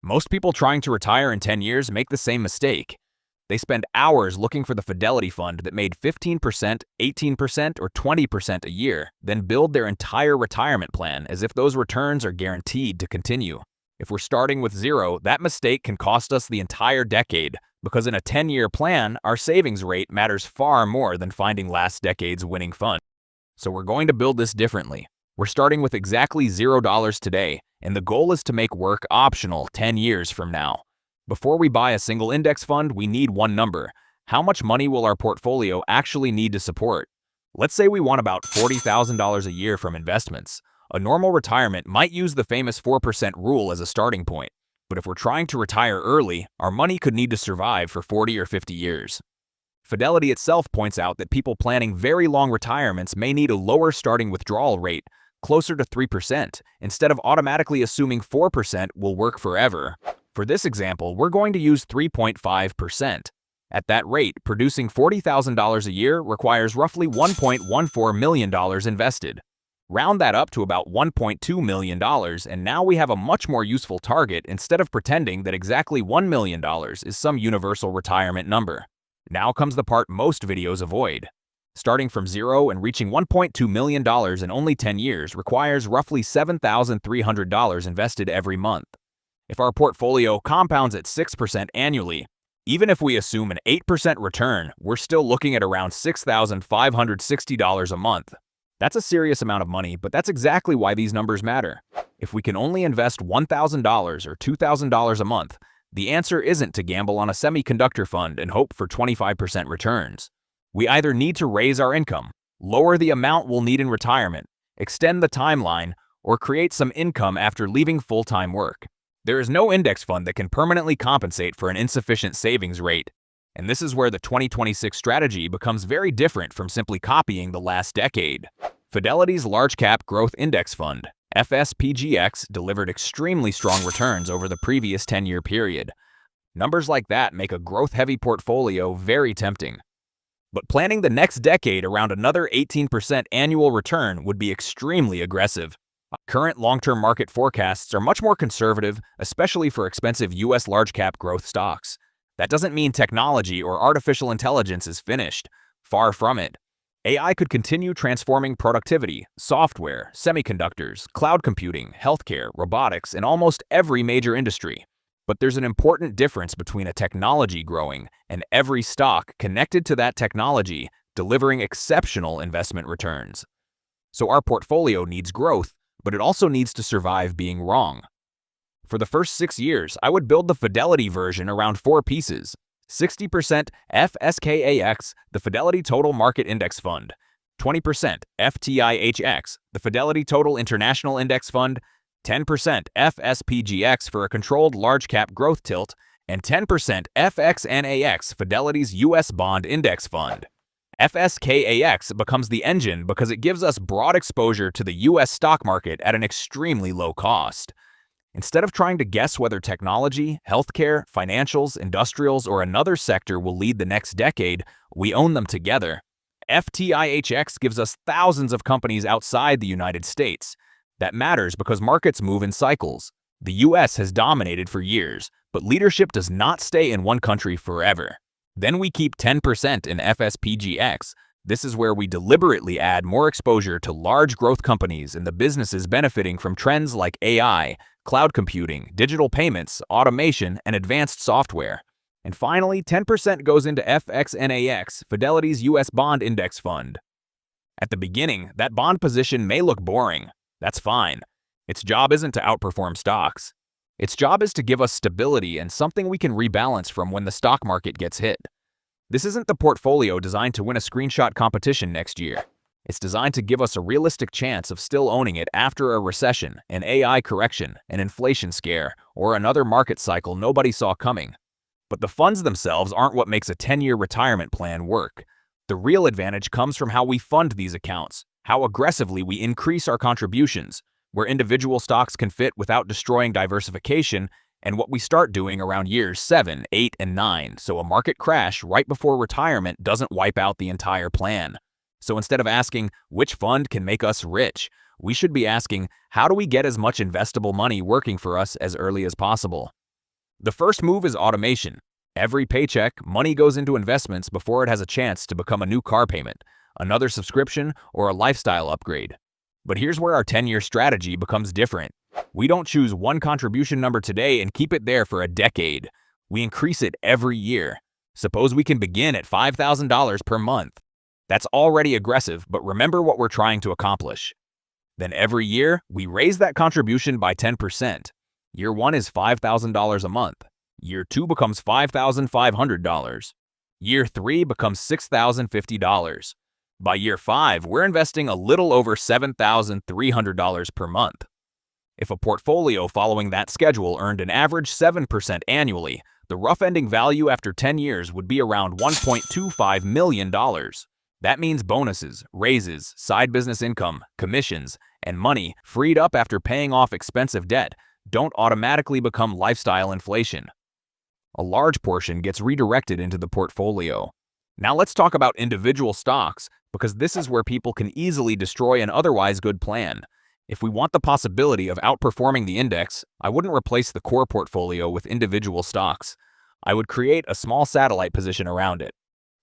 Most people trying to retire in 10 years make the same mistake. They spend hours looking for the Fidelity fund that made 15%, 18%, or 20% a year, then build their entire retirement plan as if those returns are guaranteed to continue. If we're starting with zero, that mistake can cost us the entire decade, because in a 10-year plan, our savings rate matters far more than finding last decade's winning fund. So we're going to build this differently. We're starting with exactly $0 today, and the goal is to make work optional 10 years from now. Before we buy a single index fund, we need one number. How much money will our portfolio actually need to support? Let's say we want about $40,000 a year from investments. A normal retirement might use the famous 4% rule as a starting point. But if we're trying to retire early, our money could need to survive for 40 or 50 years. Fidelity itself points out that people planning very long retirements may need a lower starting withdrawal rate, closer to 3%, instead of automatically assuming 4% will work forever. For this example, we're going to use 3.5%. At that rate, producing $40,000 a year requires roughly $1.14 million invested. Round that up to about $1.2 million, and now we have a much more useful target instead of pretending that exactly $1 million is some universal retirement number. Now comes the part most videos avoid. Starting from zero and reaching $1.2 million in only 10 years requires roughly $7,300 invested every month. If our portfolio compounds at 6% annually, even if we assume an 8% return, we're still looking at around $6,560 a month. That's a serious amount of money, but that's exactly why these numbers matter. If we can only invest $1,000 or $2,000 a month, the answer isn't to gamble on a semiconductor fund and hope for 25% returns. We either need to raise our income, lower the amount we'll need in retirement, extend the timeline, or create some income after leaving full-time work. There is no index fund that can permanently compensate for an insufficient savings rate, and this is where the 2026 strategy becomes very different from simply copying the last decade. Fidelity's Large Cap Growth Index Fund, FSPGX, delivered extremely strong returns over the previous 10-year period. Numbers like that make a growth-heavy portfolio very tempting. But planning the next decade around another 18% annual return would be extremely aggressive. Current long-term market forecasts are much more conservative, especially for expensive U.S. large-cap growth stocks. That doesn't mean technology or artificial intelligence is finished. Far from it. AI could continue transforming productivity, software, semiconductors, cloud computing, healthcare, robotics, and almost every major industry. But there's an important difference between a technology growing and every stock connected to that technology delivering exceptional investment returns. So our portfolio needs growth, but it also needs to survive being wrong. For the first 6 years, I would build the Fidelity version around 4 pieces. 60% FSKAX, the Fidelity Total Market Index Fund, 20% FTIHX, the Fidelity Total International Index Fund, 10% FSPGX for a controlled large-cap growth tilt, and 10% FXNAX, Fidelity's U.S. Bond Index Fund. FSKAX becomes the engine because it gives us broad exposure to the U.S. stock market at an extremely low cost. Instead of trying to guess whether technology, healthcare, financials, industrials, or another sector will lead the next decade, we own them together. FTIHX gives us thousands of companies outside the United States. That matters because markets move in cycles. The U.S. has dominated for years, but leadership does not stay in one country forever. Then we keep 10% in FSPGX. This is where we deliberately add more exposure to large growth companies and the businesses benefiting from trends like AI, cloud computing, digital payments, automation, and advanced software. And finally, 10% goes into FXNAX, Fidelity's U.S. Bond Index Fund. At the beginning, that bond position may look boring. That's fine. Its job isn't to outperform stocks. Its job is to give us stability and something we can rebalance from when the stock market gets hit. This isn't the portfolio designed to win a screenshot competition next year. It's designed to give us a realistic chance of still owning it after a recession, an AI correction, an inflation scare, or another market cycle nobody saw coming. But the funds themselves aren't what makes a 10-year retirement plan work. The real advantage comes from how we fund these accounts, how aggressively we increase our contributions, where individual stocks can fit without destroying diversification, and what we start doing around years 7, 8, and 9, so a market crash right before retirement doesn't wipe out the entire plan. So instead of asking, which fund can make us rich, we should be asking, how do we get as much investable money working for us as early as possible? The first move is automation. Every paycheck, money goes into investments before it has a chance to become a new car payment, another subscription, or a lifestyle upgrade. But here's where our 10-year strategy becomes different. We don't choose one contribution number today and keep it there for a decade. We increase it every year. Suppose we can begin at $5,000 per month. That's already aggressive, but remember what we're trying to accomplish. Then every year, we raise that contribution by 10%. Year 1 is $5,000 a month. Year 2 becomes $5,500. Year 3 becomes $6,050. By year 5, we're investing a little over $7,300 per month. If a portfolio following that schedule earned an average 7% annually, the rough ending value after 10 years would be around $1.25 million. That means bonuses, raises, side business income, commissions, and money freed up after paying off expensive debt don't automatically become lifestyle inflation. A large portion gets redirected into the portfolio. Now let's talk about individual stocks, because this is where people can easily destroy an otherwise good plan. If we want the possibility of outperforming the index, I wouldn't replace the core portfolio with individual stocks. I would create a small satellite position around it.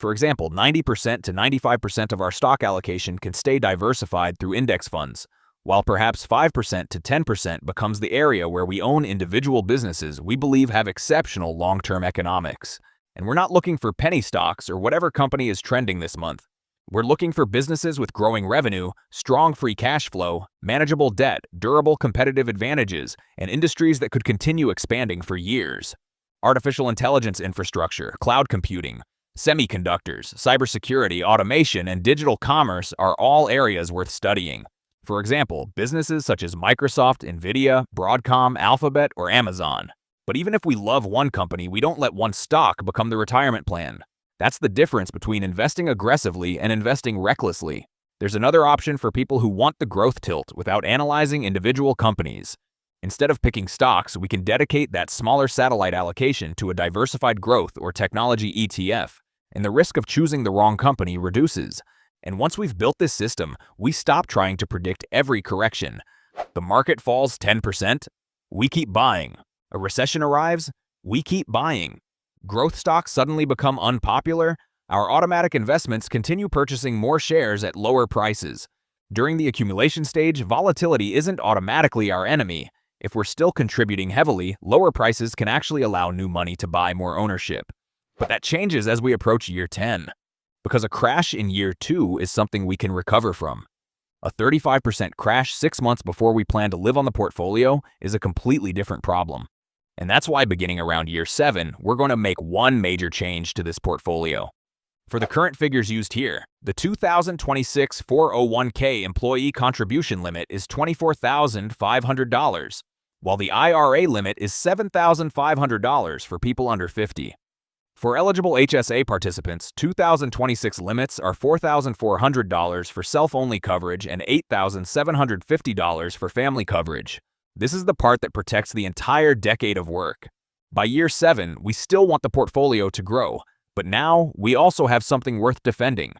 For example, 90% to 95% of our stock allocation can stay diversified through index funds, while perhaps 5% to 10% becomes the area where we own individual businesses we believe have exceptional long-term economics. And we're not looking for penny stocks or whatever company is trending this month. We're looking for businesses with growing revenue, strong free cash flow, manageable debt, durable competitive advantages, and industries that could continue expanding for years. Artificial intelligence infrastructure, cloud computing, semiconductors, cybersecurity, automation, and digital commerce are all areas worth studying. For example, businesses such as Microsoft, Nvidia, Broadcom, Alphabet, or Amazon. But even if we love one company, we don't let one stock become the retirement plan. That's the difference between investing aggressively and investing recklessly. There's another option for people who want the growth tilt without analyzing individual companies. Instead of picking stocks, we can dedicate that smaller satellite allocation to a diversified growth or technology ETF, and the risk of choosing the wrong company reduces. And once we've built this system, we stop trying to predict every correction. The market falls 10%, we keep buying. A recession arrives, we keep buying. Growth stocks suddenly become unpopular, our automatic investments continue purchasing more shares at lower prices. During the accumulation stage, volatility isn't automatically our enemy. If we're still contributing heavily, lower prices can actually allow new money to buy more ownership. But that changes as we approach year 10, because a crash in year 2 is something we can recover from. A 35% crash 6 months before we plan to live on the portfolio is a completely different problem. And that's why beginning around year 7, we're going to make one major change to this portfolio. For the current figures used here, the 2026 401k employee contribution limit is $24,500, while the IRA limit is $7,500 for people under 50. For eligible HSA participants, 2026 limits are $4,400 for self-only coverage and $8,750 for family coverage. This is the part that protects the entire decade of work. By year 7, we still want the portfolio to grow, but now we also have something worth defending.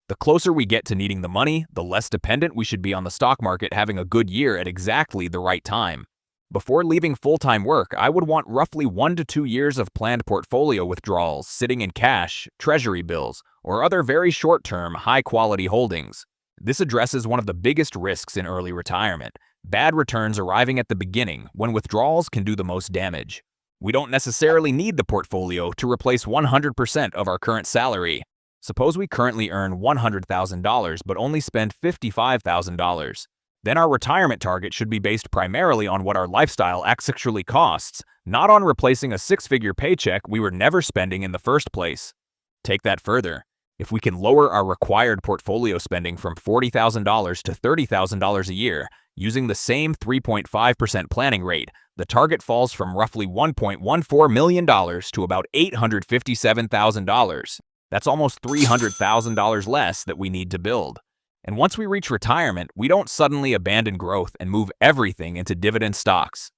The closer we get to needing the money, the less dependent we should be on the stock market having a good year at exactly the right time. Before leaving full-time work, I would want roughly 1 to 2 years of planned portfolio withdrawals sitting in cash, treasury bills, or other very short-term, high-quality holdings. This addresses one of the biggest risks in early retirement: bad returns arriving at the beginning when withdrawals can do the most damage. We don't necessarily need the portfolio to replace 100% of our current salary. Suppose we currently earn $100,000 but only spend $55,000. Then our retirement target should be based primarily on what our lifestyle actually costs, not on replacing a six-figure paycheck we were never spending in the first place. Take that further. If we can lower our required portfolio spending from $40,000 to $30,000 a year, using the same 3.5% planning rate, the target falls from roughly $1.14 million to about $857,000. That's almost $300,000 less that we need to build. And once we reach retirement, we don't suddenly abandon growth and move everything into dividend stocks.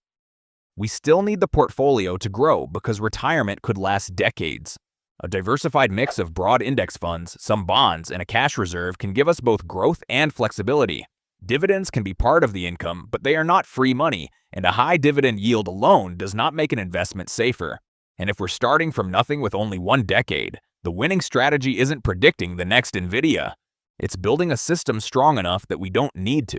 We still need the portfolio to grow because retirement could last decades. A diversified mix of broad index funds, some bonds, and a cash reserve can give us both growth and flexibility. Dividends can be part of the income, but they are not free money, and a high dividend yield alone does not make an investment safer. And if we're starting from nothing with only 1 decade, the winning strategy isn't predicting the next NVIDIA. It's building a system strong enough that we don't need to.